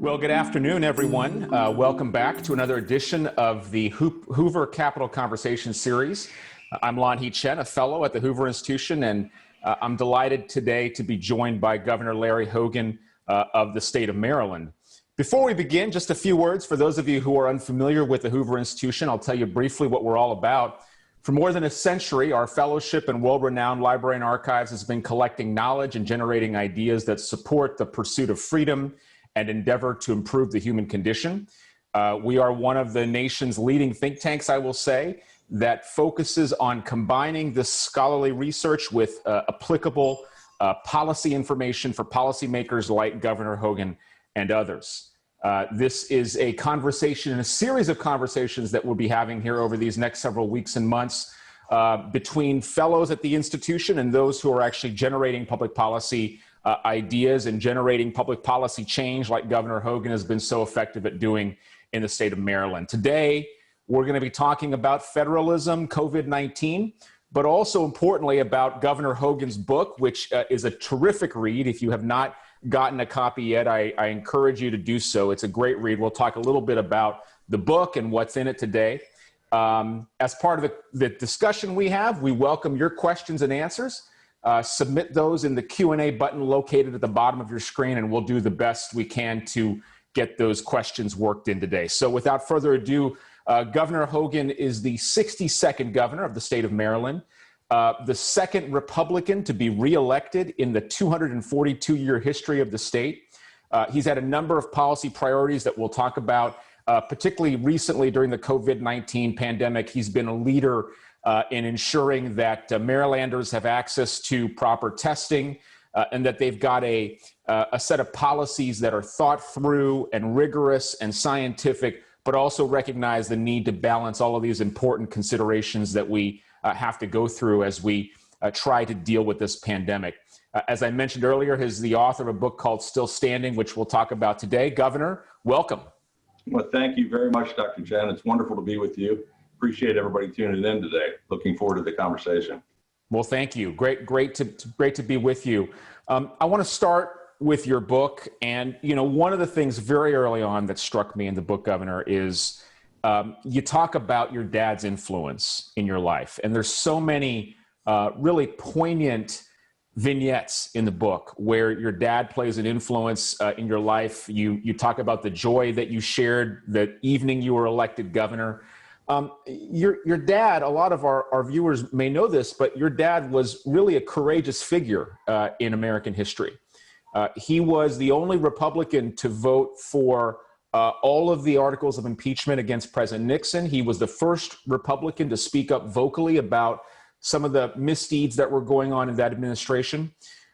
Well, good afternoon, everyone. Welcome back to another edition of the Hoover Capital Conversation series. I'm Lanhee Chen, a fellow at the Hoover Institution, and I'm delighted today to be joined by Governor Larry Hogan of the state of Maryland. Before we begin, just a few words for those of you who are unfamiliar with the Hoover Institution. I'll tell you briefly what we're all about. For more than a century, our fellowship and world-renowned library and archives has been collecting knowledge and generating ideas that support the pursuit of freedom and endeavor to improve the human condition. We are one of the nation's leading think tanks, I will say, that focuses on combining this scholarly research with applicable policy information for policymakers like Governor Hogan and others. This is a conversation, a series of conversations that we'll be having here over these next several weeks and months between fellows at the institution and those who are actually generating public policy ideas and generating public policy change like Governor Hogan has been so effective at doing in the state of Maryland. Today, we're going to be talking about federalism, COVID-19, but also importantly about Governor Hogan's book, which is a terrific read. If you have not gotten a copy yet, I encourage you to do so. It's a great read. We'll talk a little bit about the book and what's in it today. As part of the discussion we have, we welcome your questions and answers. Submit those in the Q&A button located at the bottom of your screen, and we'll do the best we can to get those questions worked in today. So without further ado, Governor Hogan is the 62nd governor of the state of Maryland, the second Republican to be reelected in the 242-year history of the state. He's had a number of policy priorities that we'll talk about, particularly recently during the COVID-19 pandemic. He's been a leader in ensuring that Marylanders have access to proper testing and that they've got a set of policies that are thought through and rigorous and scientific, but also recognize the need to balance all of these important considerations that we have to go through as we try to deal with this pandemic. As I mentioned earlier, he's the author of a book called Still Standing, which we'll talk about today. Governor, welcome. Well, thank you very much, Dr. Chen. It's wonderful to be with you. Appreciate everybody tuning in today. Looking forward to the conversation. Well, thank you. Great to be with you. I want to start with your book. And, you know, one of the things very early on that struck me in the book, Governor, is you talk about your dad's influence in your life. And there's so many really poignant vignettes in the book where your dad plays an influence in your life. You talk about the joy that you shared the evening you were elected governor. Your dad, a lot of our viewers may know this, but your dad was really a courageous figure in American history. He was the only Republican to vote for all of the articles of impeachment against President Nixon. He was the first Republican to speak up vocally about some of the misdeeds that were going on in that administration.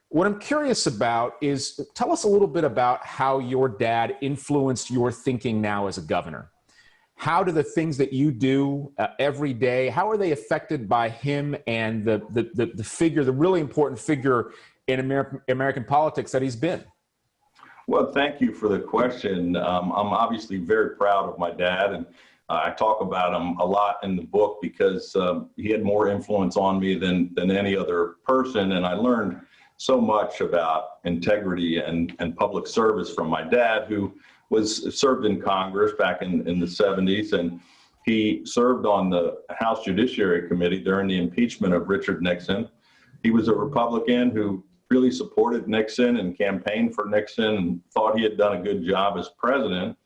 What I'm curious about is, tell us a little bit about how your dad influenced your thinking now as a governor. How do the things that you do every day, how are they affected by him and the figure, the really important figure in American politics that he's been? Well, thank you for the question. I'm obviously very proud of my dad, and I talk about him a lot in the book because he had more influence on me than any other person, and I learned so much about integrity and public service from my dad, who served in Congress back in the 70s, and he served on the House Judiciary Committee during the impeachment of Richard Nixon. He was a Republican who really supported Nixon and campaigned for Nixon and thought he had done a good job as president.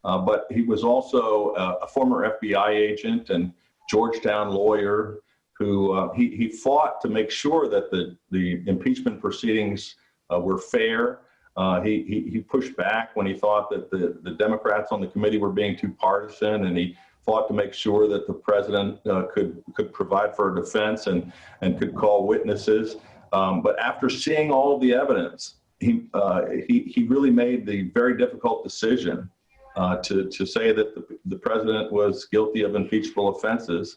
But he was also a former FBI agent and Georgetown lawyer who he fought to make sure that the impeachment proceedings were fair. He pushed back when he thought that the Democrats on the committee were being too partisan, and he fought to make sure that the president could provide for a defense and could call witnesses. But after seeing all of the evidence, he really made the very difficult decision to say that the president was guilty of impeachable offenses.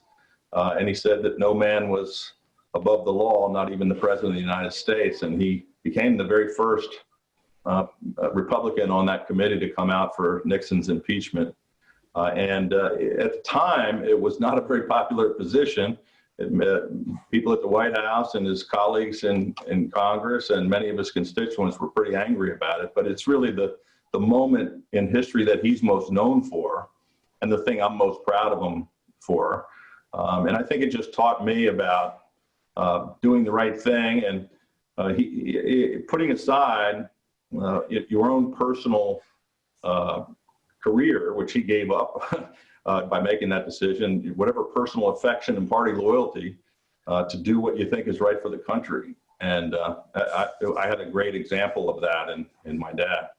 And he said that no man was above the law, not even the president of the United States. And he became the very first Republican on that committee to come out for Nixon's impeachment. And at the time, it was not a very popular position. People at the White House and his colleagues in Congress and many of his constituents were pretty angry about it. But it's really the the moment in history that he's most known for and the thing I'm most proud of him for. And I think it just taught me about doing the right thing and putting aside your own personal career, which he gave up by making that decision, whatever personal affection and party loyalty, to do what you think is right for the country. And I had a great example of that in my dad.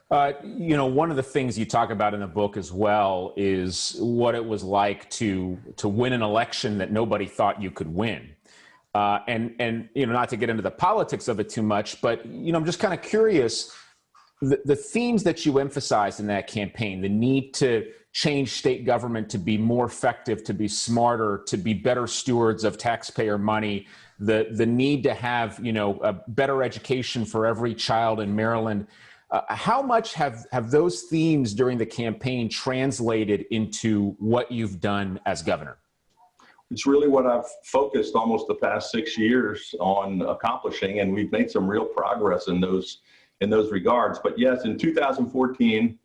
One of the things you talk about in the book as well is what it was like to win an election that nobody thought you could win. And not to get into the politics of it too much, but, I'm just kind of curious, the themes that you emphasized in that campaign, the need to change state government to be more effective, to be smarter, to be better stewards of taxpayer money, the need to have, a better education for every child in Maryland. How much have those themes during the campaign translated into what you've done as governor? It's really what I've focused almost the past 6 years on accomplishing, and we've made some real progress in those regards. But yes, in 2014,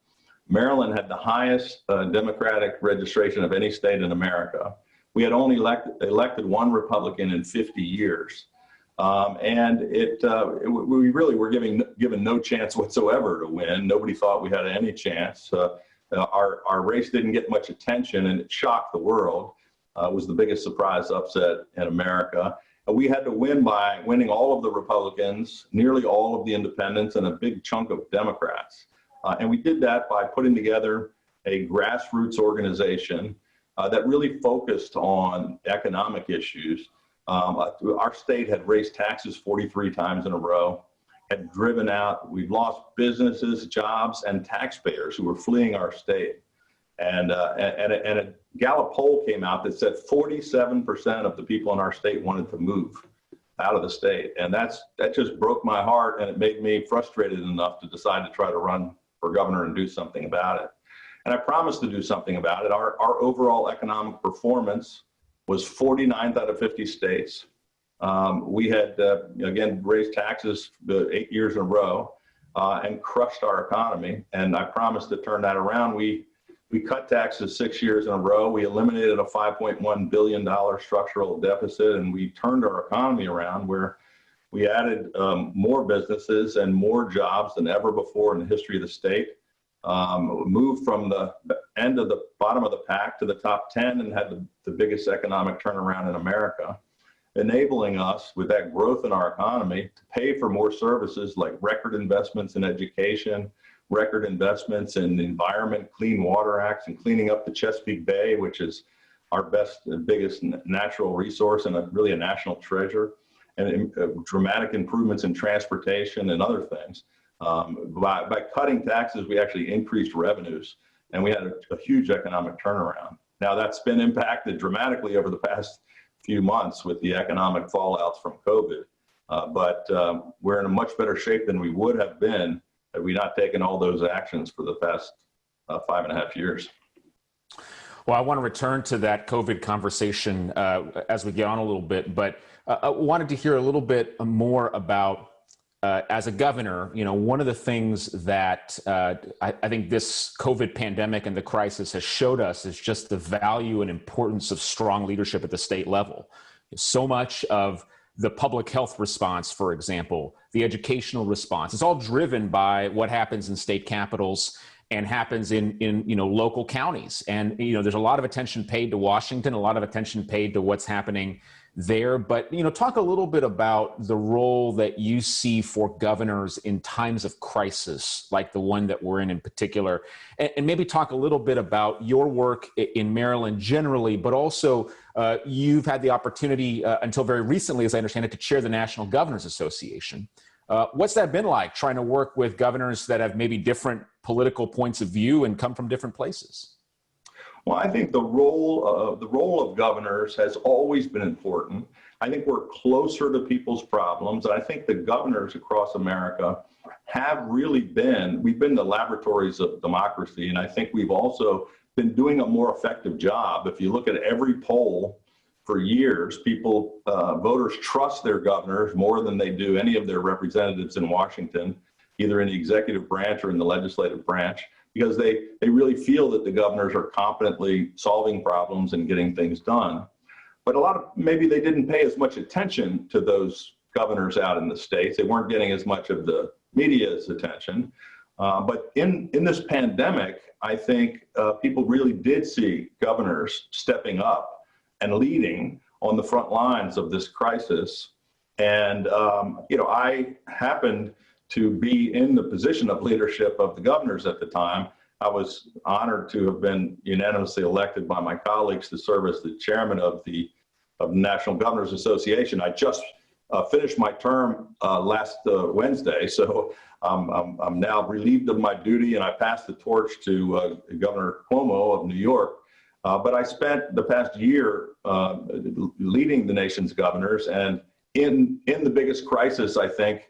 Maryland had the highest Democratic registration of any state in America. We had only elected one Republican in 50 years. And we really were given no chance whatsoever to win. Nobody thought we had any chance. Our race didn't get much attention, and it shocked the world. It was the biggest surprise upset in America. We had to win by winning all of the Republicans, nearly all of the independents, and a big chunk of Democrats. And we did that by putting together a grassroots organization that really focused on economic issues. Our state had raised taxes 43 times in a row, had driven out, we've lost businesses, jobs, and taxpayers who were fleeing our state. And a Gallup poll came out that said 47% of the people in our state wanted to move out of the state. And that just broke my heart, and it made me frustrated enough to decide to try to run for governor and do something about it. And I promised to do something about it. Our overall economic performance was 49th out of 50 states. We had, again, raised taxes 8 years in a row and crushed our economy. And I promised to turn that around. We cut taxes 6 years in a row. We eliminated a $5.1 billion structural deficit, and we turned our economy around where we added more businesses and more jobs than ever before in the history of the state. Moved from the end of the bottom of the pack to the top 10 and had the biggest economic turnaround in America, enabling us with that growth in our economy to pay for more services like record investments in education, record investments in the environment, Clean Water Acts, and cleaning up the Chesapeake Bay, which is our best and biggest natural resource and really a national treasure, and dramatic improvements in transportation and other things. By cutting taxes, we actually increased revenues, and we had a huge economic turnaround. Now, that's been impacted dramatically over the past few months with the economic fallouts from COVID, but we're in a much better shape than we would have been had we not taken all those actions for the past 5.5 years. Well, I want to return to that COVID conversation as we get on a little bit, but I wanted to hear a little bit more about as a governor, one of the things that I think this COVID pandemic and the crisis has showed us is just the value and importance of strong leadership at the state level. So much of the public health response, for example, the educational response, it's all driven by what happens in state capitals and happens in local counties. And, there's a lot of attention paid to Washington, a lot of attention paid to what's happening there. But, talk a little bit about the role that you see for governors in times of crisis, like the one that we're in particular, and maybe talk a little bit about your work in Maryland generally, but also you've had the opportunity until very recently, as I understand it, to chair the National Governors Association. What's that been like, trying to work with governors that have maybe different political points of view and come from different places? Well, I think the role of governors has always been important. I think we're closer to people's problems. And I think the governors across America have really we've been the laboratories of democracy. And I think we've also been doing a more effective job. If you look at every poll for years, voters trust their governors more than they do any of their representatives in Washington. either in the executive branch or in the legislative branch, because they really feel that the governors are competently solving problems and getting things done. But maybe they didn't pay as much attention to those governors out in the states. They weren't getting as much of the media's attention. But in this pandemic, I think people really did see governors stepping up and leading on the front lines of this crisis. And, I happened to be in the position of leadership of the governors at the time. I was honored to have been unanimously elected by my colleagues to serve as the chairman of the National Governors Association. I just finished my term last Wednesday, so I'm now relieved of my duty, and I passed the torch to Governor Cuomo of New York. But I spent the past year leading the nation's governors, and in the biggest crisis, I think,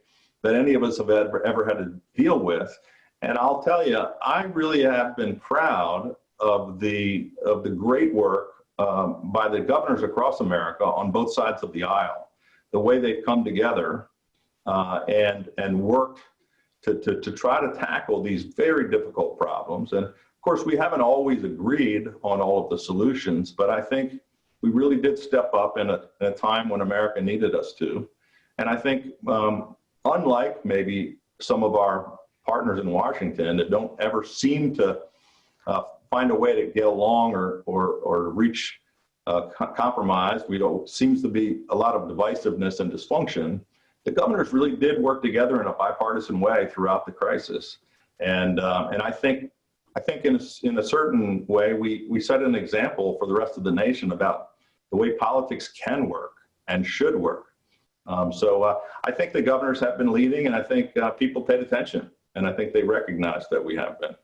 that any of us have ever had to deal with. And I'll tell you, I really have been proud of the great work by the governors across America on both sides of the aisle, the way they've come together and worked to try to tackle these very difficult problems. And of course, we haven't always agreed on all of the solutions, but I think we really did step up in a time when America needed us to. And I think unlike maybe some of our partners in Washington that don't ever seem to find a way to get along or reach compromise, seems to be a lot of divisiveness and dysfunction. The governors really did work together in a bipartisan way throughout the crisis. And I think in a certain way, we set an example for the rest of the nation about the way politics can work and should work. So I think the governors have been leading, and I think people paid attention, and I think they recognize that we have been.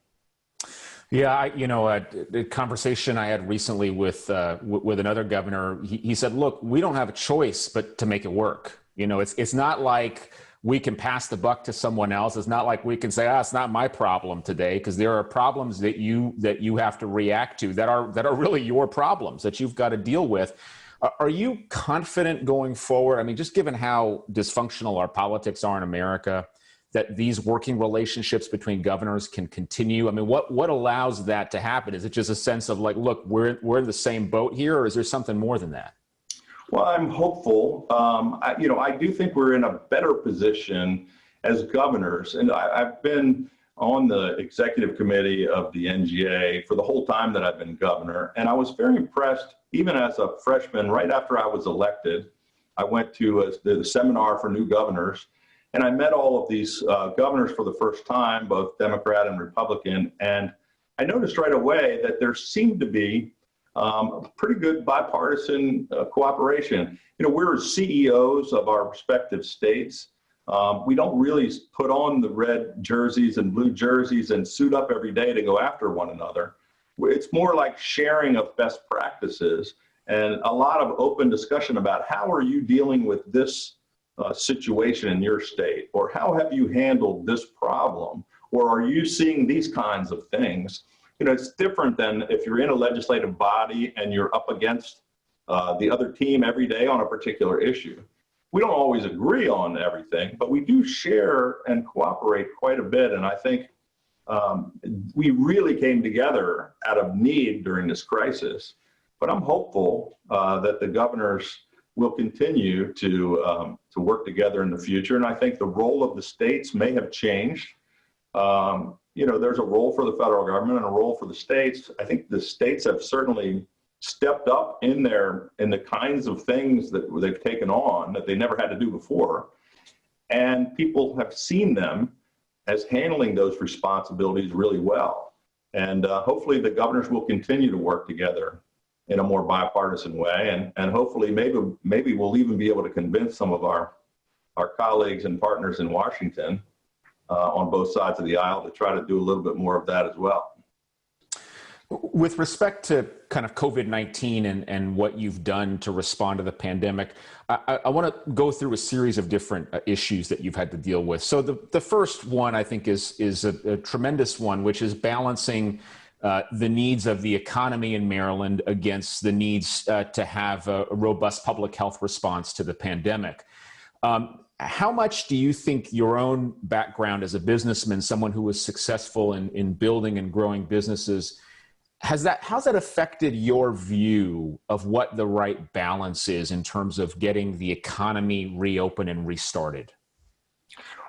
Yeah, the conversation I had recently with another governor, he said, look, we don't have a choice but to make it work. It's not like we can pass the buck to someone else. It's not like we can say, it's not my problem today, because there are problems that you have to react to that are really your problems that you've got to deal with. Are you confident going forward? I mean, just given how dysfunctional our politics are in America, that these working relationships between governors can continue? I mean, what allows that to happen? Is it just a sense of like, look, we're in the same boat here, or is there something more than that? Well, I'm hopeful. I do think we're in a better position as governors, and I've been on the executive committee of the NGA for the whole time that I've been governor, and I was very impressed. Even as a freshman, right after I was elected, I went to the seminar for new governors, and I met all of these governors for the first time, both Democrat and Republican, and I noticed right away that there seemed to be pretty good bipartisan cooperation. We're CEOs of our respective states. We don't really put on the red jerseys and blue jerseys and suit up every day to go after one another. It's more like sharing of best practices and a lot of open discussion about how are you dealing with this situation in your state, or how have you handled this problem, or are you seeing these kinds of things? It's different than if you're in a legislative body and you're up against the other team every day on a particular issue. We don't always agree on everything, but we do share and cooperate quite a bit. And I think we really came together out of need during this crisis. But I'm hopeful that the governors will continue to work together in the future. And I think the role of the states may have changed. There's a role for the federal government and a role for the states. I think the states have certainly stepped up in the kinds of things that they've taken on that they never had to do before. And people have seen them as handling those responsibilities really well. And hopefully the governors will continue to work together in a more bipartisan way. And hopefully maybe we'll even be able to convince some of our colleagues and partners in Washington on both sides of the aisle to try to do a little bit more of that as well. With respect to kind of COVID-19 and what you've done to respond to the pandemic, I want to go through a series of different issues that you've had to deal with. So the first one, I think, is a tremendous one, which is balancing the needs of the economy in Maryland against the needs to have a robust public health response to the pandemic. how much do you think your own background as a businessman, someone who was successful in building and growing businesses, how's that affected your view of what the right balance is in terms of getting the economy reopened and restarted?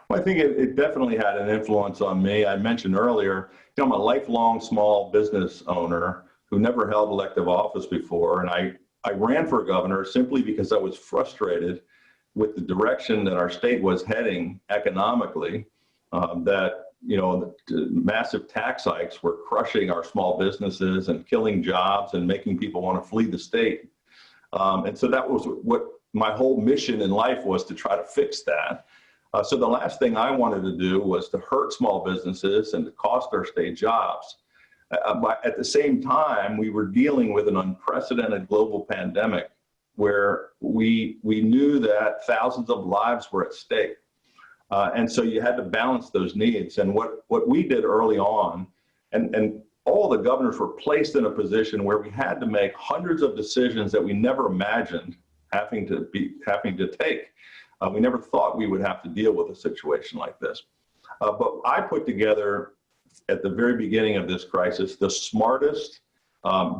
Well, I think it definitely had an influence on me. I mentioned earlier, I'm a lifelong small business owner who never held elective office before. And I ran for governor simply because I was frustrated with the direction that our state was heading economically, that, the massive tax hikes were crushing our small businesses and killing jobs and making people want to flee the state. And so that was what my whole mission in life was, to try to fix that. So the last thing I wanted to do was to hurt small businesses and to cost our state jobs. But at the same time, we were dealing with an unprecedented global pandemic where we knew that thousands of lives were at stake. And so you had to balance those needs. And what we did early on, and all the governors were placed in a position where we had to make hundreds of decisions that we never imagined having to take. We never thought we would have to deal with a situation like this. But I put together, at the very beginning of this crisis, the smartest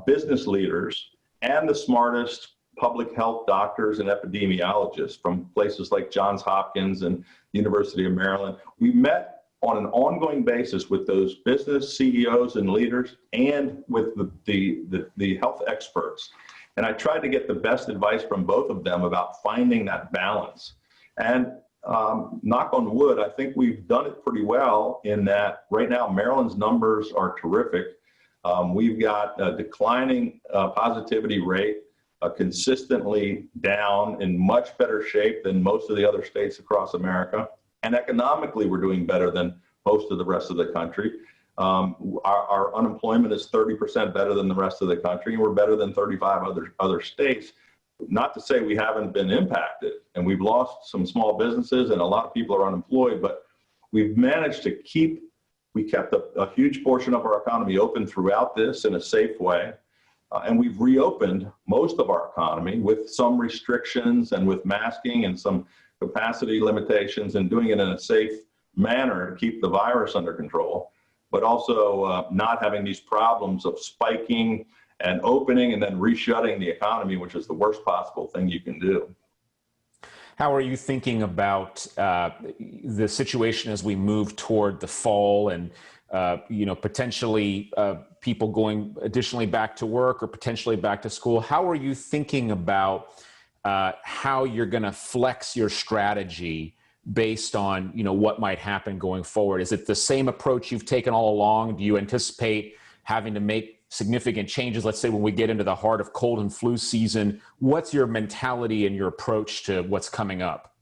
business leaders and the smartest public health doctors and epidemiologists from places like Johns Hopkins and the University of Maryland. We met on an ongoing basis with those business CEOs and leaders and with the health experts. And I tried to get the best advice from both of them about finding that balance. And knock on wood, I think we've done it pretty well in that right now Maryland's numbers are terrific. We've got a declining positivity rate, consistently down, in much better shape than most of the other states across America. And economically, we're doing better than most of the rest of the country. Our unemployment is 30% better than the rest of the country, and we're better than 35 other states. Not to say we haven't been impacted, and we've lost some small businesses and a lot of people are unemployed, but we've managed to kept a huge portion of our economy open throughout this in a safe way. And we've reopened most of our economy with some restrictions and with masking and some capacity limitations, and doing it in a safe manner to keep the virus under control, but also not having these problems of spiking and opening and then reshutting the economy, which is the worst possible thing you can do. How are you thinking about the situation as we move toward the fall and potentially people going additionally back to work or potentially back to school? How are you thinking about how you're going to flex your strategy based on what might happen going forward? Is it the same approach you've taken all along? Do you anticipate having to make significant changes, let's say when we get into the heart of cold and flu season? What's your mentality and your approach to what's coming up?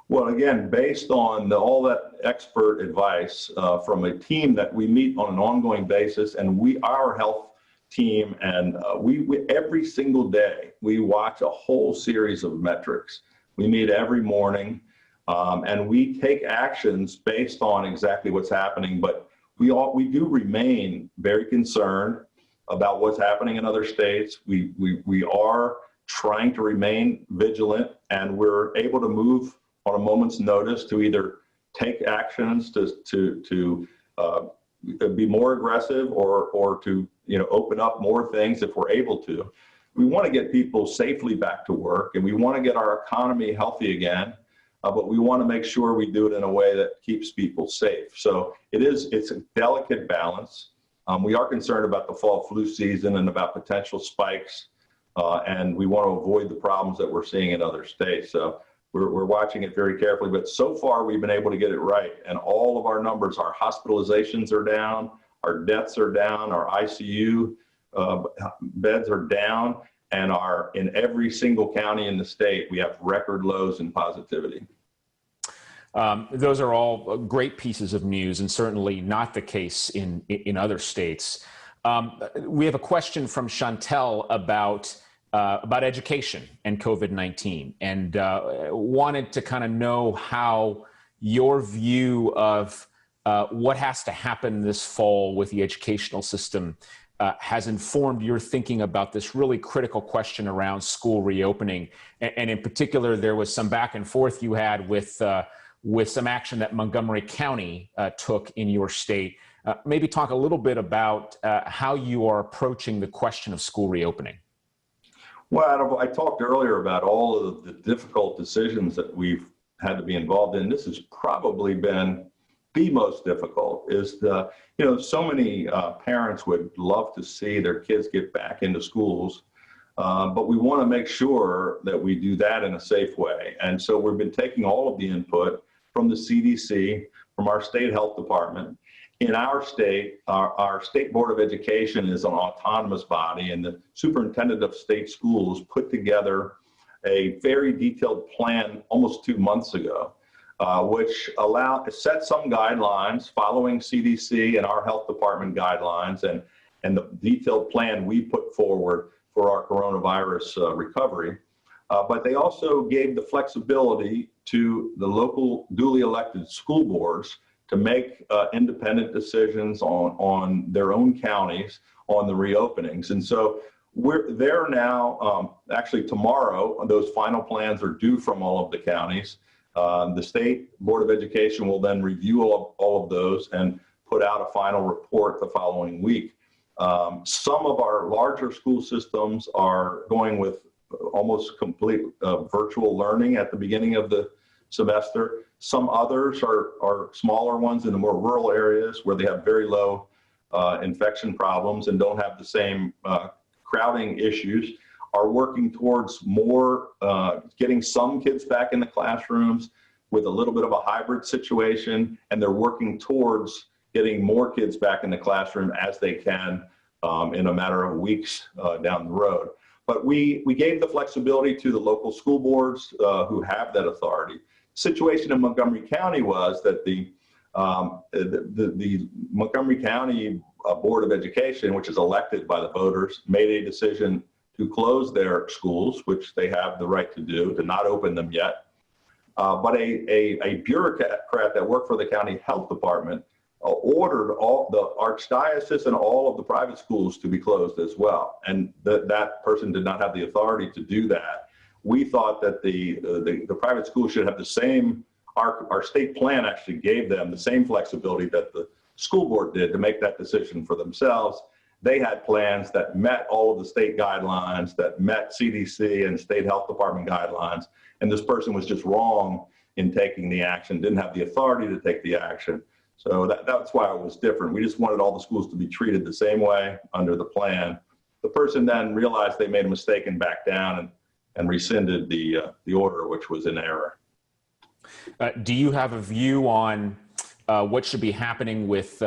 Well, again, based on all that expert advice from a team that we meet on an ongoing basis, and our health team, and we every single day, we watch a whole series of metrics. We meet every morning, and we take actions based on exactly what's happening, but we do remain very concerned about what's happening in other states. We are trying to remain vigilant, and we're able to move on a moment's notice to either take actions to be more aggressive or to open up more things if we're able to. We want to get people safely back to work, and we want to get our economy healthy again, but we want to make sure we do it in a way that keeps people safe. So it's a delicate balance. We are concerned about the fall flu season and about potential spikes, and we want to avoid the problems that we're seeing in other states. So we're watching it very carefully, but so far we've been able to get it right. And all of our numbers, our hospitalizations are down, our deaths are down, our ICU beds are down, and in every single county in the state, we have record lows in positivity. Those are all great pieces of news, and certainly not the case in other states. We have a question from Chantel about education and COVID-19, and wanted to kind of know how your view of what has to happen this fall with the educational system has informed your thinking about this really critical question around school reopening. And in particular, there was some back and forth you had with some action that Montgomery County took in your state. Maybe talk a little bit about how you are approaching the question of school reopening. Well, I talked earlier about all of the difficult decisions that we've had to be involved in. This has probably been the most difficult. So many parents would love to see their kids get back into schools, but we want to make sure that we do that in a safe way. And so we've been taking all of the input from the CDC, from our state health department. In our state, our State Board of Education is an autonomous body, and the superintendent of state schools put together a very detailed plan almost 2 months ago, which set some guidelines following CDC and our health department guidelines and the detailed plan we put forward for our coronavirus recovery. But they also gave the flexibility to the local duly elected school boards to make independent decisions on their own counties on the reopenings. And so we're there now. Actually, tomorrow, those final plans are due from all of the counties. The State Board of Education will then review all of those and put out a final report the following week. Some of our larger school systems are going with almost complete virtual learning at the beginning of the semester. Some others are smaller ones in the more rural areas where they have very low infection problems and don't have the same crowding issues, are working towards more getting some kids back in the classrooms with a little bit of a hybrid situation, and they're working towards getting more kids back in the classroom as they can in a matter of weeks down the road. But we gave the flexibility to the local school boards who have that authority. Situation in Montgomery County was that the Montgomery County Board of Education, which is elected by the voters, made a decision to close their schools, which they have the right to do, to not open them yet. But a bureaucrat that worked for the county health department ordered all the archdiocese and all of the private schools to be closed as well. And that person did not have the authority to do that. We thought that the private schools should have the same, our state plan actually gave them the same flexibility that the school board did to make that decision for themselves. They had plans that met all of the state guidelines, that met CDC and state health department guidelines. And this person was just wrong in taking the action, didn't have the authority to take the action. So that's why it was different. We just wanted all the schools to be treated the same way under the plan. The person then realized they made a mistake and backed down and rescinded the order, which was in error. Do you have a view on what should be happening with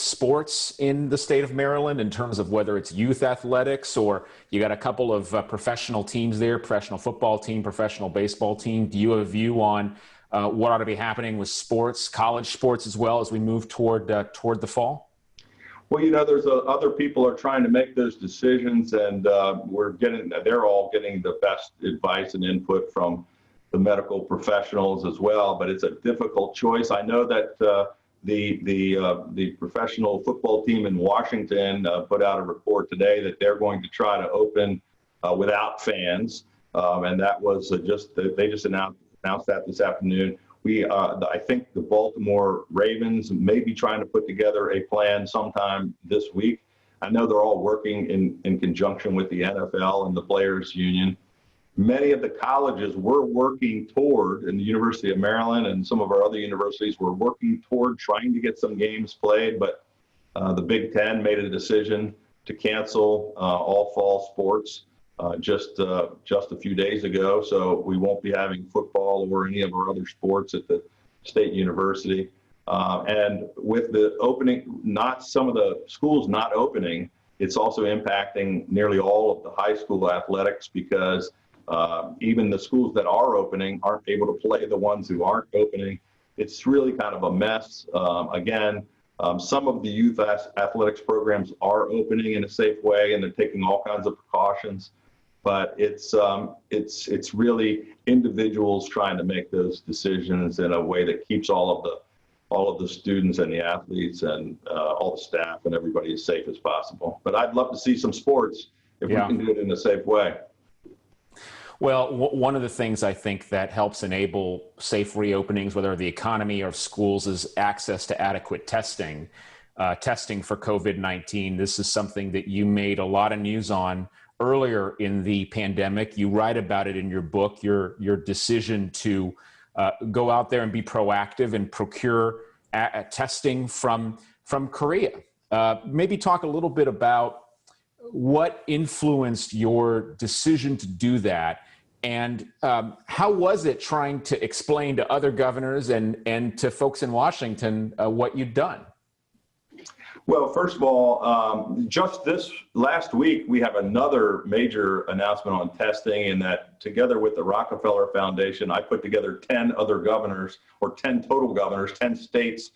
sports in the state of Maryland in terms of whether it's youth athletics, or you got a couple of professional teams there, professional football team, professional baseball team? Do you have a view on what ought to be happening with sports, college sports as well, as we move toward the fall? Well, there's other people are trying to make those decisions, and they're all getting the best advice and input from the medical professionals as well. But it's a difficult choice. I know that the professional football team in Washington put out a report today that they're going to try to open without fans, and that was they just announced that this afternoon. I think the Baltimore Ravens may be trying to put together a plan sometime this week. I know they're all working in conjunction with the NFL and the Players Union. Many of the colleges we're working toward, and the University of Maryland and some of our other universities, were working toward trying to get some games played, but the Big Ten made a decision to cancel all fall sports just a few days ago. So we won't be having football or any of our other sports at the state university. And with the opening, some of the schools not opening, it's also impacting nearly all of the high school athletics, because even the schools that are opening aren't able to play the ones who aren't opening. It's really kind of a mess. Some of the youth athletics programs are opening in a safe way, and they're taking all kinds of precautions. But it's really individuals trying to make those decisions in a way that keeps all of all of the students and the athletes and all the staff and everybody as safe as possible. But I'd love to see some sports if we can do it in a safe way. Well, one of the things I think that helps enable safe reopenings, whether the economy or schools, is access to adequate testing. Testing for COVID-19. This is something that you made a lot of news on earlier in the pandemic. You write about it in your book, your decision to go out there and be proactive and procure testing from Korea. Maybe talk a little bit about what influenced your decision to do that, and how was it trying to explain to other governors and to folks in Washington what you'd done? Well, first of all, just this last week, we have another major announcement on testing, in that together with the Rockefeller Foundation, I put together 10 other governors, or 10 total governors, 10 states,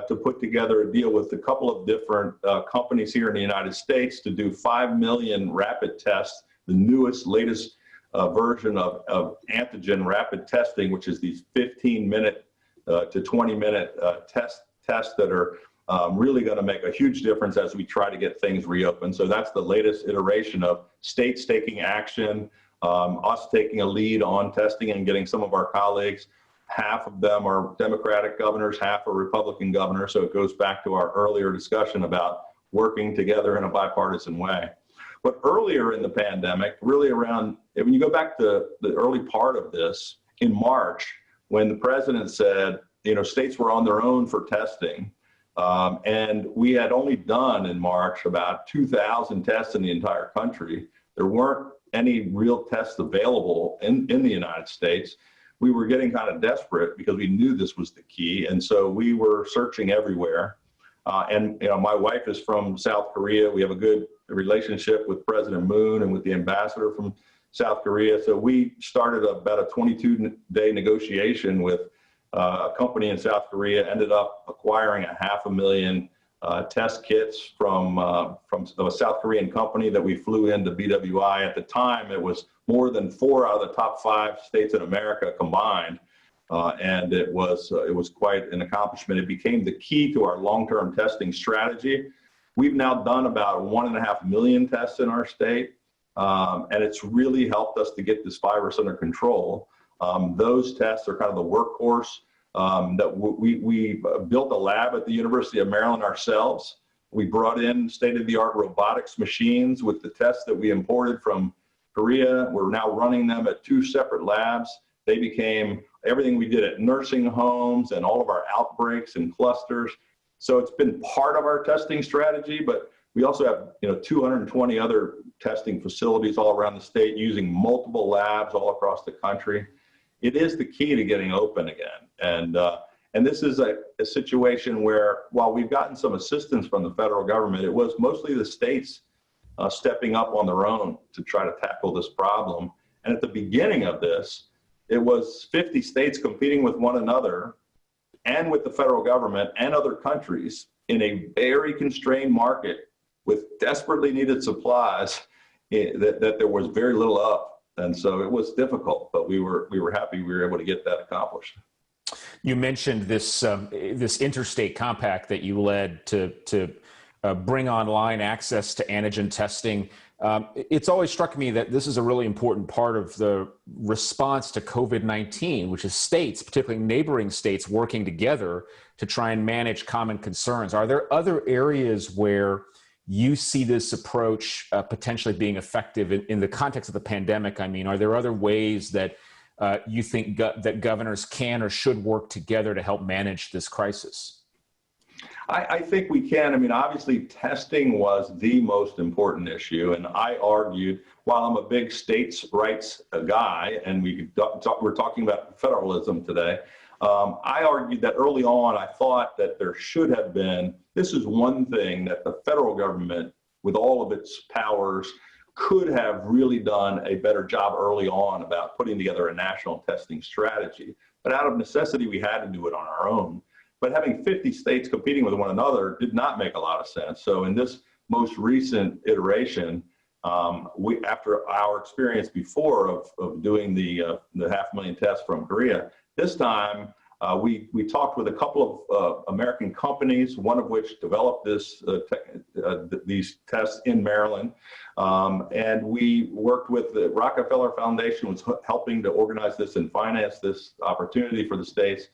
to put together a deal with a couple of different companies here in the United States to do 5 million rapid tests, the latest version of antigen rapid testing, which is these 15-minute to 20-minute tests that are really going to make a huge difference as we try to get things reopened. So that's the latest iteration of states taking action, us taking a lead on testing and getting some of our colleagues. Half of them are Democratic governors, half are Republican governors. So it goes back to our earlier discussion about working together in a bipartisan way. But earlier in the pandemic, really around, when you go back to the early part of this, in March, when the president said, states were on their own for testing, and we had only done in March about 2,000 tests in the entire country. There weren't any real tests available in the United States. We were getting kind of desperate because we knew this was the key. And so we were searching everywhere. And my wife is from South Korea. We have a good relationship with President Moon and with the ambassador from South Korea. So we started about a 22-day negotiation with a company in South Korea, ended up acquiring 500,000 test kits from a South Korean company that we flew into BWI. At the time, it was more than 4 out of the top 5 states in America combined, and it was quite an accomplishment. It became the key to our long-term testing strategy. We've now done about 1.5 million tests in our state, and it's really helped us to get this virus under control. Those tests are kind of the workhorse. That we built a lab at the University of Maryland ourselves. We brought in state-of-the-art robotics machines with the tests that we imported from Korea. We're now running them at 2 separate labs. They became everything we did at nursing homes and all of our outbreaks and clusters. So it's been part of our testing strategy, but we also have 220 other testing facilities all around the state using multiple labs all across the country. It is the key to getting open again. And this is a situation where, while we've gotten some assistance from the federal government, it was mostly the states stepping up on their own to try to tackle this problem. And at the beginning of this, it was 50 states competing with one another and with the federal government and other countries in a very constrained market with desperately needed supplies that there was very little of. And so it was difficult, but we were happy we were able to get that accomplished. You mentioned this Interstate Compact that you led to bring online access to antigen testing. It's always struck me that this is a really important part of the response to COVID-19, which is states, particularly neighboring states, working together to try and manage common concerns. Are there other areas where you see this approach potentially being effective in the context of the pandemic? I mean, are there other ways that you think that governors can or should work together to help manage this crisis? I think we can. I mean, obviously, testing was the most important issue. And I argued, while I'm a big states' rights guy, and we're talking about federalism today, I argued that early on, I thought that there should have been, this is one thing that the federal government, with all of its powers, could have really done a better job early on about putting together a national testing strategy. But out of necessity, we had to do it on our own. But having 50 states competing with one another did not make a lot of sense. So in this most recent iteration, after our experience before of doing the 500,000 tests from Korea, this time We talked with a couple of American companies, one of which developed these tests in Maryland. And we worked with the Rockefeller Foundation, was helping to organize this and finance this opportunity for the states.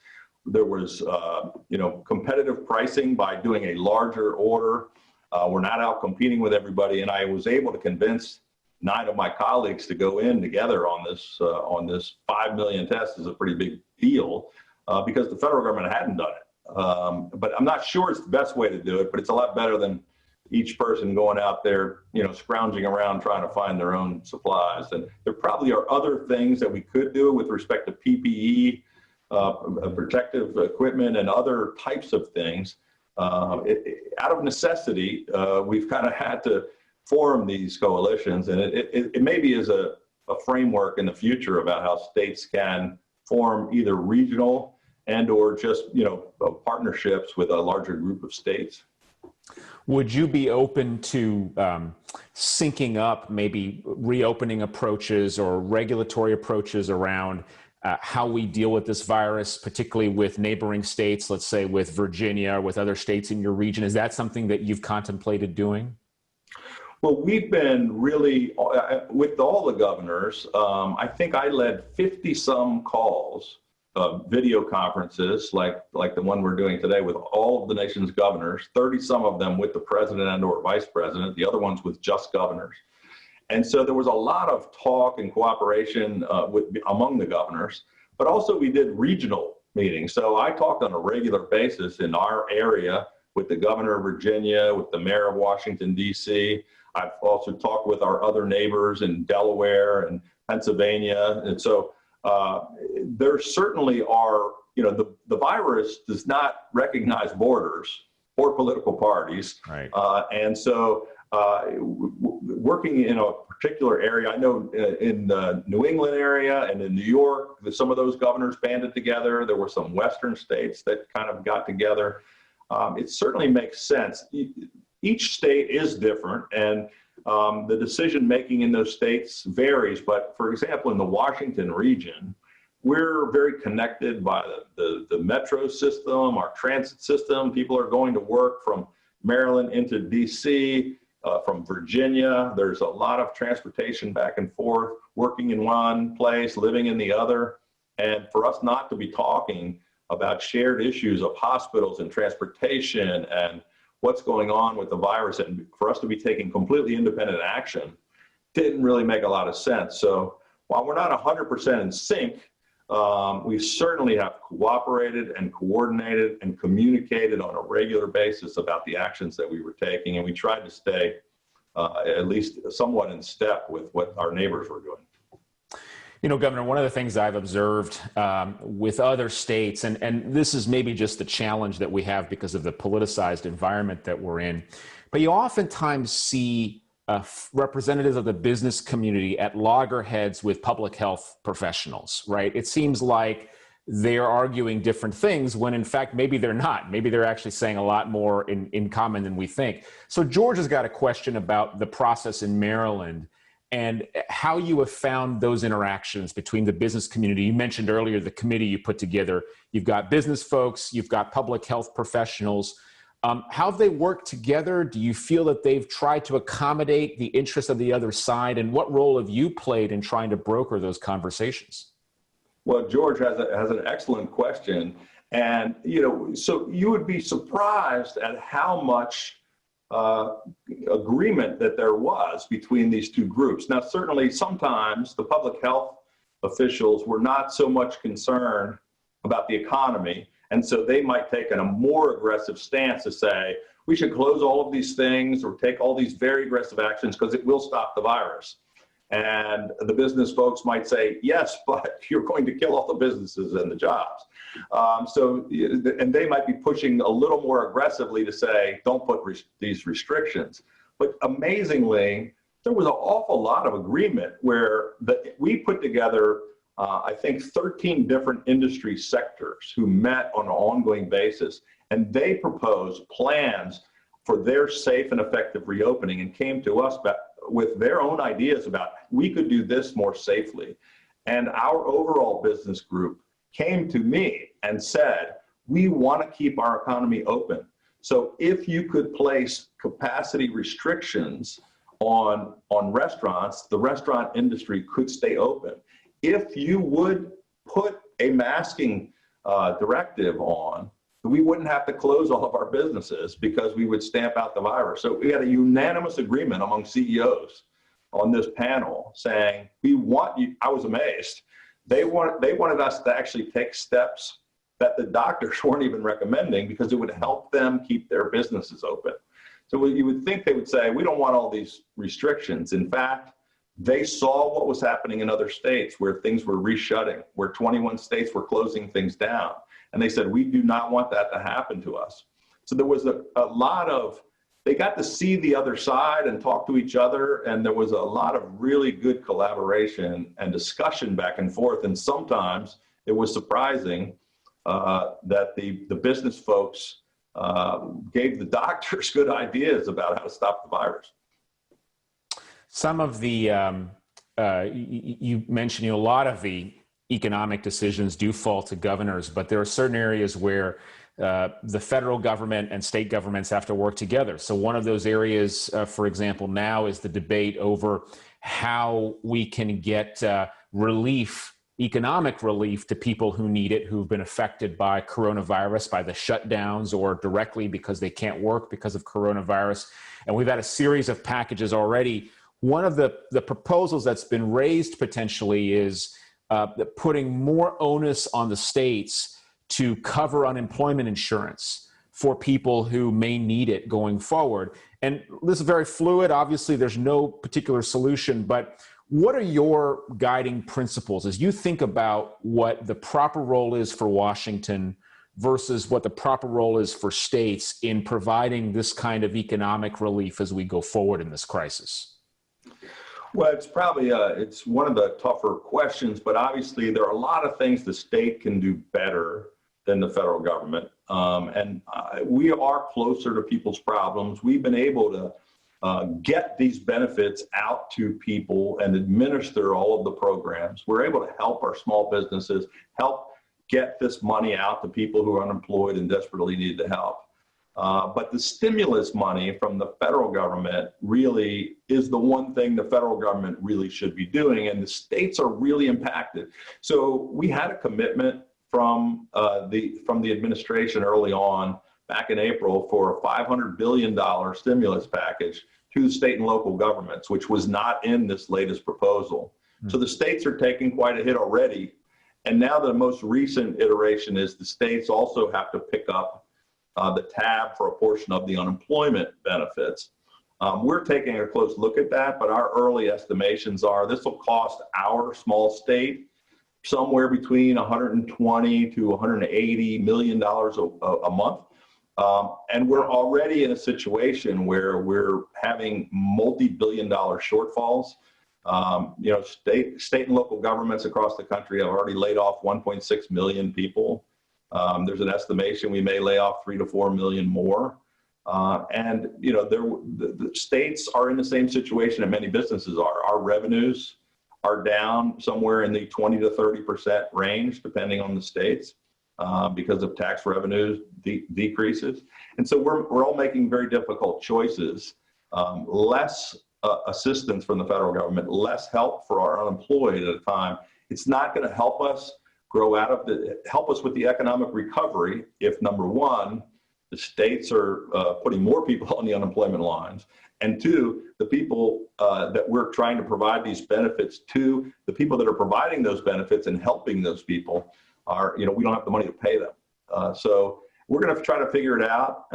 There was, competitive pricing by doing a larger order. We're not out competing with everybody. And I was able to convince 9 of my colleagues to go in together on this 5 million tests. Is a pretty big deal because the federal government hadn't done it. But I'm not sure it's the best way to do it, but it's a lot better than each person going out there, scrounging around trying to find their own supplies. And there probably are other things that we could do with respect to PPE, protective equipment, and other types of things. Out of necessity, we've kind of had to form these coalitions, and it maybe is a framework in the future about how states can form either regional and or just partnerships with a larger group of states. Would you be open to syncing up maybe reopening approaches or regulatory approaches around how we deal with this virus, particularly with neighboring states, let's say with Virginia or with other states in your region? Is that something that you've contemplated doing? Well, we've been really, with all the governors, I think I led 50-some calls, video conferences like the one we're doing today with all of the nation's governors, 30-some of them with the president and or vice president, the other ones with just governors. And so there was a lot of talk and cooperation among the governors, but also we did regional meetings. So I talked on a regular basis in our area with the governor of Virginia, with the mayor of Washington, D.C. I've also talked with our other neighbors in Delaware and Pennsylvania. And so there certainly are, the virus does not recognize borders or political parties. Right. And so working in a particular area, I know in the New England area and in New York, some of those governors banded together. There were some Western states that kind of got together. It certainly makes sense. Each state is different, and the decision-making in those states varies. But for example, in the Washington region, we're very connected by the metro system, our transit system. People are going to work from Maryland into DC, from Virginia. There's a lot of transportation back and forth, working in one place, living in the other. And for us not to be talking about shared issues of hospitals and transportation and what's going on with the virus, and for us to be taking completely independent action didn't really make a lot of sense. So while we're not 100% in sync, we certainly have cooperated and coordinated and communicated on a regular basis about the actions that we were taking, and we tried to stay at least somewhat in step with what our neighbors were doing. Governor, one of the things I've observed with other states, and this is maybe just the challenge that we have because of the politicized environment that we're in, but you oftentimes see representatives of the business community at loggerheads with public health professionals, right? It seems like they're arguing different things when in fact maybe they're not. Maybe they're actually saying a lot more in common than we think. So George has got a question about the process in Maryland and how you have found those interactions between the business community. You mentioned earlier the committee you put together. You've got business folks, you've got public health professionals. How have they worked together? Do you feel that they've tried to accommodate the interests of the other side? And what role have you played in trying to broker those conversations? Well, George has an excellent question. And, so you would be surprised at how much agreement that there was between these two groups. Now, certainly sometimes the public health officials were not so much concerned about the economy, and so they might take a more aggressive stance to say, we should close all of these things or take all these very aggressive actions because it will stop the virus. And the business folks might say, yes, but you're going to kill all the businesses and the jobs. And they might be pushing a little more aggressively to say, don't put these restrictions. But amazingly, there was an awful lot of agreement where we put together, I think, 13 different industry sectors who met on an ongoing basis, and they proposed plans for their safe and effective reopening and came to us with their own ideas about we could do this more safely. And our overall business group came to me and said, we want to keep our economy open. So if you could place capacity restrictions on restaurants, the restaurant industry could stay open. If you would put a masking directive on, we wouldn't have to close all of our businesses because we would stamp out the virus. So we had a unanimous agreement among CEOs on this panel saying, we want you. I was amazed. They wanted us to actually take steps that the doctors weren't even recommending because it would help them keep their businesses open. So you would think they would say, we don't want all these restrictions. In fact, they saw what was happening in other states where things were reshutting, where 21 states were closing things down. And they said, we do not want that to happen to us. So there was a lot of, they got to see the other side and talk to each other. And there was a lot of really good collaboration and discussion back and forth. And sometimes it was surprising that the business folks gave the doctors good ideas about how to stop the virus. Some of the, you mentioned, a lot of the economic decisions do fall to governors, but there are certain areas where the federal government and state governments have to work together. So one of those areas, for example, now is the debate over how we can get relief, economic relief to people who need it, who've been affected by coronavirus, by the shutdowns, or directly because they can't work because of coronavirus. And we've had a series of packages already. One of the proposals that's been raised potentially is putting more onus on the states to cover unemployment insurance for people who may need it going forward. And this is very fluid. Obviously, there's no particular solution, but what are your guiding principles as you think about what the proper role is for Washington versus what the proper role is for states in providing this kind of economic relief as we go forward in this crisis? Well, it's probably it's one of the tougher questions, but obviously there are a lot of things the state can do better than the federal government. We are closer to people's problems. We've been able to get these benefits out to people and administer all of the programs. We're able to help our small businesses, help get this money out to people who are unemployed and desperately need the help. But the stimulus money from the federal government really is the one thing the federal government really should be doing, and the states are really impacted. So we had a commitment from the administration early on, back in April, for a $500 billion stimulus package to the state and local governments, which was not in this latest proposal. So the states are taking quite a hit already. And now the most recent iteration is the states also have to pick up the tab for a portion of the unemployment benefits. We're taking a close look at that, but our early estimations are this will cost our small state somewhere between $120 to $180 million a month. And we're already in a situation where we're having multi-billion-dollar shortfalls. State and local governments across the country have already laid off 1.6 million people. There's an estimation we may lay off 3 to 4 million more. The states are in the same situation that many businesses are. Our revenues are down somewhere in the 20 to 30% range, depending on the states, because of tax revenues decreases. And so we're all making very difficult choices. Less assistance from the federal government, less help for our unemployed at a time. It's not going to help us help us with the economic recovery if, number one, the states are putting more people on the unemployment lines, and two, the people that we're trying to provide these benefits to, the people that are providing those benefits and helping those people are, we don't have the money to pay them. So we're going to try to figure it out.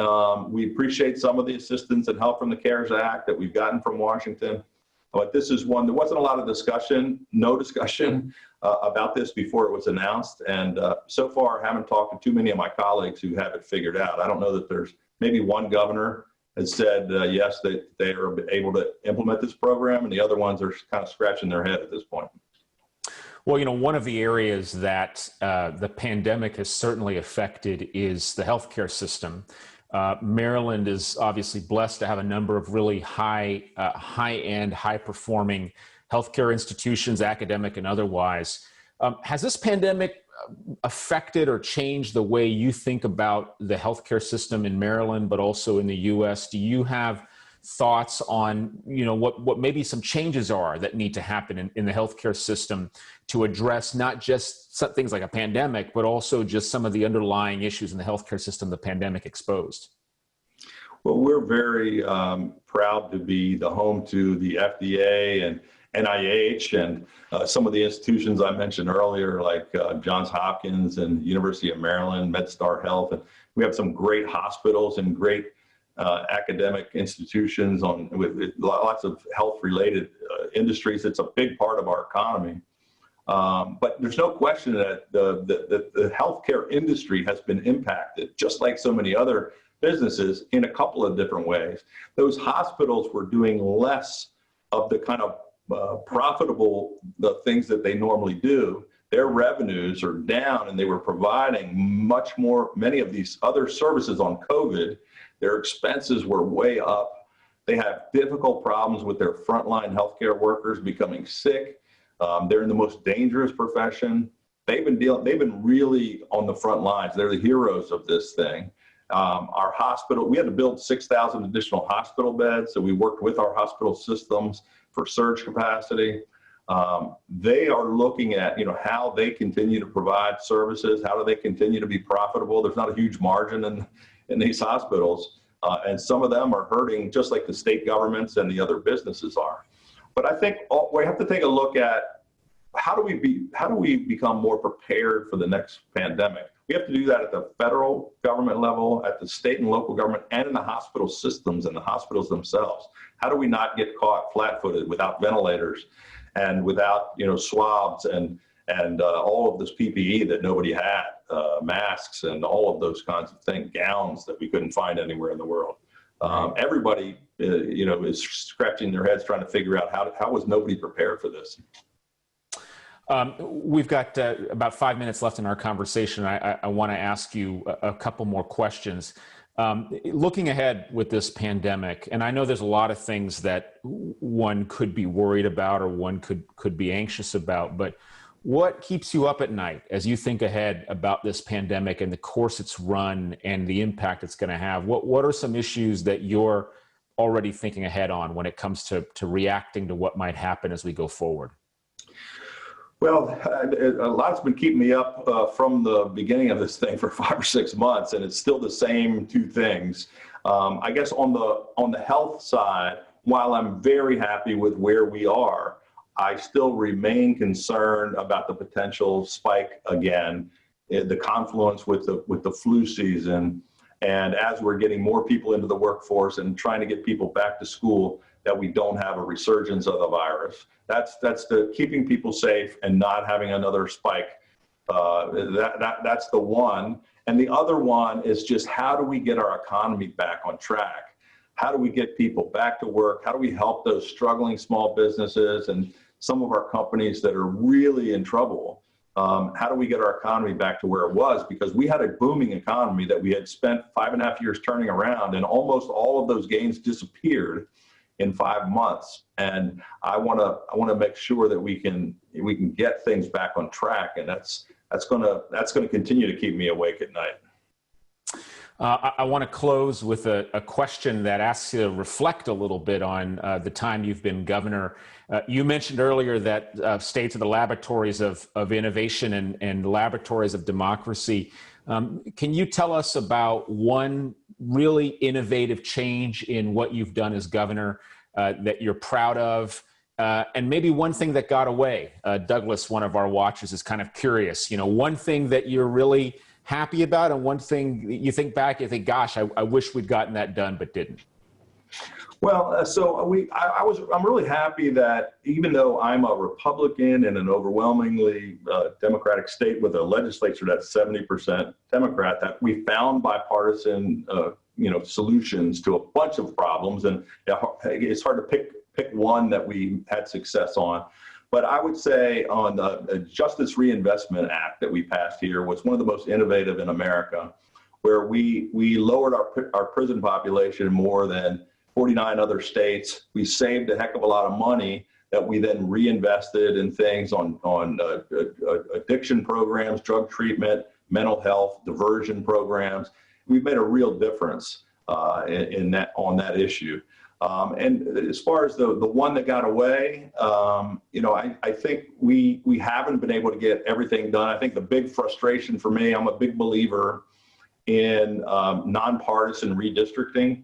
We appreciate some of the assistance and help from the CARES Act that we've gotten from Washington. But this is one, there wasn't a lot of discussion, no discussion about this before it was announced. And so far, I haven't talked to too many of my colleagues who have it figured out. I don't know that there's maybe one governor has said, yes, that they are able to implement this program, and the other ones are kind of scratching their head at this point. Well, one of the areas that the pandemic has certainly affected is the healthcare system. Maryland is obviously blessed to have a number of really high-end, high-performing healthcare institutions, academic and otherwise. Has this pandemic affected or changed the way you think about the healthcare system in Maryland, but also in the U.S.? Do you have thoughts on, what maybe some changes are that need to happen in the healthcare system to address not just some things like a pandemic, but also just some of the underlying issues in the healthcare system the pandemic exposed? Well, we're very proud to be the home to the FDA and NIH and some of the institutions I mentioned earlier, like Johns Hopkins and University of Maryland, MedStar Health. And we have some great hospitals and great academic institutions with lots of health-related industries. It's a big part of our economy. But there's no question that the healthcare industry has been impacted, just like so many other businesses, in a couple of different ways. Those hospitals were doing less of the kind of profitable things that they normally do. Their revenues are down, and they were providing many of these other services on COVID. Their expenses were way up. They have difficult problems with their frontline healthcare workers becoming sick. They're in the most dangerous profession. They've been really on the front lines. They're the heroes of this thing. Our hospital, we had to build 6,000 additional hospital beds. So we worked with our hospital systems for surge capacity. They are looking at, how they continue to provide services. How do they continue to be profitable? There's not a huge margin in these hospitals. And some of them are hurting just like the state governments and the other businesses are. But I think we have to take a look at how do we become more prepared for the next pandemic? We have to do that at the federal government level, at the state and local government, and in the hospital systems and the hospitals themselves. How do we not get caught flat-footed without ventilators and without swabs and all of this PPE that nobody had, masks and all of those kinds of things, gowns that we couldn't find anywhere in the world. Everybody, is scratching their heads trying to figure out how was nobody prepared for this. We've got about 5 minutes left in our conversation. I want to ask you a couple more questions. Looking ahead with this pandemic, and I know there's a lot of things that one could be worried about or one could be anxious about, but what keeps you up at night as you think ahead about this pandemic and the course it's run and the impact it's going to have? What are some issues that you're already thinking ahead on when it comes to reacting to what might happen as we go forward? Well, a lot's been keeping me up from the beginning of this thing for 5 or 6 months, and it's still the same two things. I guess on the health side, while I'm very happy with where we are, I still remain concerned about the potential spike again, the confluence with the flu season, and as we're getting more people into the workforce and trying to get people back to school, that we don't have a resurgence of the virus. That's the keeping people safe and not having another spike. That's the one. And the other one is just how do we get our economy back on track? How do we get people back to work? How do we help those struggling small businesses and some of our companies that are really in trouble? How do we get our economy back to where it was? Because we had a booming economy that we had spent 5.5 years turning around, and almost all of those gains disappeared in 5 months. And I want to make sure that we can get things back on track, and that's going to continue to keep me awake at night. I want to close with a question that asks you to reflect a little bit on the time you've been governor. You mentioned earlier that states are the laboratories of innovation and laboratories of democracy. Can you tell us about one really innovative change in what you've done as governor that you're proud of, and maybe one thing that got away? Douglas, one of our watchers, is kind of curious. One thing that you're really happy about, and one thing you think back, you think, gosh, I wish we'd gotten that done, but didn't. Well, I'm really happy that even though I'm a Republican in an overwhelmingly Democratic state with a legislature that's 70% Democrat, that we found bipartisan, solutions to a bunch of problems. And it's hard to pick one that we had success on. But I would say on the Justice Reinvestment Act that we passed here was one of the most innovative in America, where we lowered our prison population more than 49 other states. We saved a heck of a lot of money that we then reinvested in things on addiction programs, drug treatment, mental health, diversion programs. We've made a real difference on that issue. And as far as the one that got away, I think we haven't been able to get everything done. I think the big frustration for me, I'm a big believer in nonpartisan redistricting,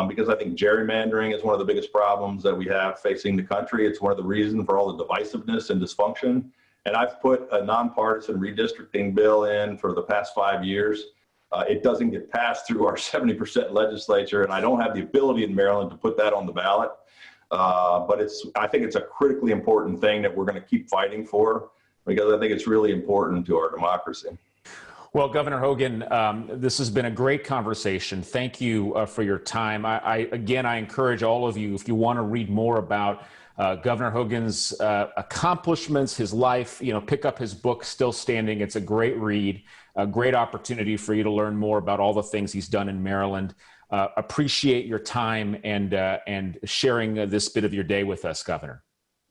because I think gerrymandering is one of the biggest problems that we have facing the country. It's one of the reasons for all the divisiveness and dysfunction. And I've put a nonpartisan redistricting bill in for the past 5 years. It doesn't get passed through our 70% legislature, and I don't have the ability in Maryland to put that on the ballot. But I think it's a critically important thing that we're going to keep fighting for, because I think it's really important to our democracy. Well, Governor Hogan, this has been a great conversation. Thank you for your time. I encourage all of you, if you want to read more about Governor Hogan's accomplishments, his life, pick up his book, Still Standing. It's a great read, a great opportunity for you to learn more about all the things he's done in Maryland. Appreciate your time and sharing this bit of your day with us, Governor.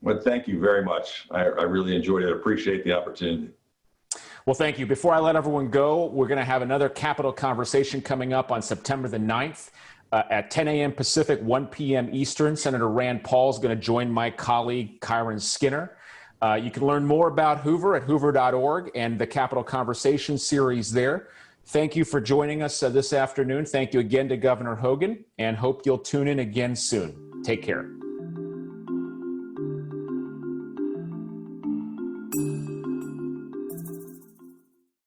Well, thank you very much. I really enjoyed it. Appreciate the opportunity. Well, thank you. Before I let everyone go, we're going to have another Capitol conversation coming up on September the 9th at 10 a.m. Pacific, 1 p.m. Eastern. Senator Rand Paul is going to join my colleague, Kyron Skinner. You can learn more about Hoover at hoover.org and the Capitol Conversation series there. Thank you for joining us this afternoon. Thank you again to Governor Hogan, and hope you'll tune in again soon. Take care.